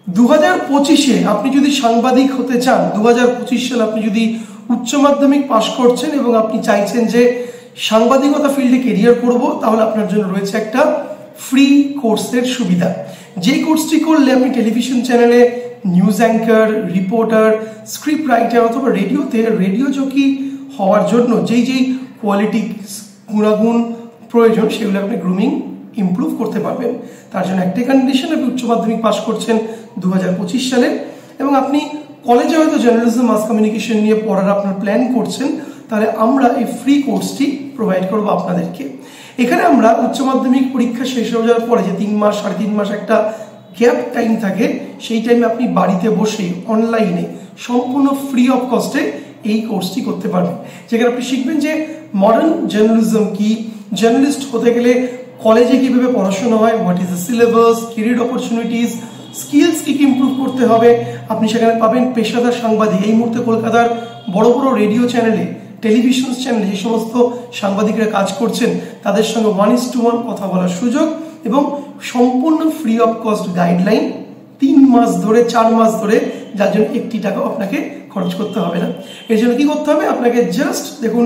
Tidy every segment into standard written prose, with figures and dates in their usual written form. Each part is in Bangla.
2025-এ আপনি যদি সাংবাদিক হতে চান, 2025 সালে আপনি যদি উচ্চ মাধ্যমিক পাশ করছেন এবং আপনি চাইছেন যে সাংবাদিকতা ফিল্ডে কেরিয়ার করব, তাহলে আপনার জন্য রয়েছে একটা ফ্রি কোর্সের সুবিধা। যে কোর্সটি করলে আপনি টেলিভিশন চ্যানেলে news anchor, reporter, script writer অথবা রেডিওতে রেডিও জকি হওয়ার জন্য যেই কোয়ালিটি গুণাগুণ প্রয়োজন সেগুলো আপনি গ্রুমিং ইমপ্রুভ করতে পারবেন। তার জন্য একটাই কন্ডিশন, আপনি উচ্চ মাধ্যমিক পাশ করছেন 2025 সালে এবং আপনি কলেজে হয়তো জার্নালিজম মাস কমিউনিকেশন নিয়ে পড়ার আপনার প্ল্যান করছেন, তাহলে আমরা এই ফ্রি কোর্সটি প্রোভাইড করবো আপনাদেরকে। এখানে আমরা উচ্চ মাধ্যমিক পরীক্ষা শেষ হয়ে যাওয়ার পরে যে 3 মাস 3.5 মাস একটা গ্যাপ টাইম থাকে, সেই টাইমে আপনি বাড়িতে বসে অনলাইনে সম্পূর্ণ ফ্রি অফ কস্টে এই কোর্সটি করতে পারবেন, যেখানে আপনি শিখবেন যে মডার্ন জার্নালিজম কি, জার্নালিস্ট হতে গেলে কলেজে কিভাবে পড়াশোনা হয়, what is the syllabus, career opportunities, skills কি ইমপ্রুভ করতে হবে। আপনি সেখানে পাবেন পেশাদার সাংবাদিক। এই মুহূর্তে কলকাতার বড় বড় রেডিও চ্যানেলে, টেলিভিশন চ্যানেলে যে সমস্ত সাংবাদিকরা কাজ করছেন তাদের সঙ্গে 1:1 কথা বলার সুযোগ এবং সম্পূর্ণ ফ্রি অফ কস্ট গাইডলাইন 3 মাস ধরে 4 মাস ধরে, যার জন্য 1 টাকা আপনাকে খরচ করতে হবে না। এর জন্য কি করতে হবে, আপনাকে জাস্ট দেখুন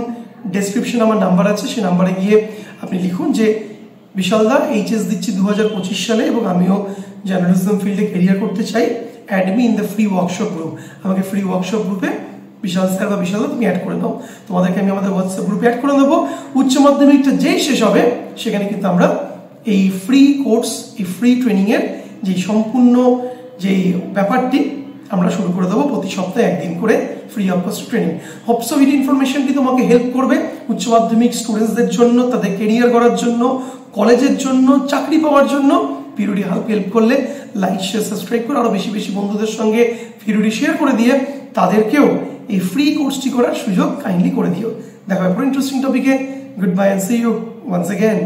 ডেসক্রিপশন আমার নাম্বার আছে, সেই নাম্বারে গিয়ে আপনি লিখুন যে বিশালদা এইচএস দিচ্ছি 2025 সালে এবং আমিও জার্নালিজম ফিল্ডে ক্যারিয়ার করতে চাই, add me in the free workshop group. আমাকে ফ্রি ওয়ার্কশপ গ্রুপে বিশাল স্যার বা বিশালদা তুমি অ্যাড করে দাও। তোমাদেরকে আমি আমাদের হোয়াটসঅ্যাপ গ্রুপে অ্যাড করে দেবো। উচ্চ মাধ্যমিকটা যেই শেষ হবে সেখানে কিন্তু আমরা এই ফ্রি কোর্স, এই ফ্রি ট্রেনিংয়ের যে সম্পূর্ণ যেই ব্যাপারটি আমরা শুরু করে দেবো প্রতি সপ্তাহে 1 দিন করে free of cost training. Hope so এই ইনফরমেশনটি তোমাকে হেল্প করবে উচ্চ মাধ্যমিক স্টুডেন্টসদের জন্য, তাদের কেরিয়ার করার জন্য, কলেজের জন্য, চাকরি পাওয়ার জন্য। ভিডিওটি হেল্প করলে লাইক, শেয়ার, সাবস্ক্রাইব করে আরো বেশি বেশি বন্ধুদের সঙ্গে ভিডিওটি শেয়ার করে দিয়ে তাদেরকেও এই ফ্রি কোর্সটি করার সুযোগ কাইন্ডলি করে দিও। দেখা হবে ইন্টারেস্টিং টপিকে। Goodbye and see you once again.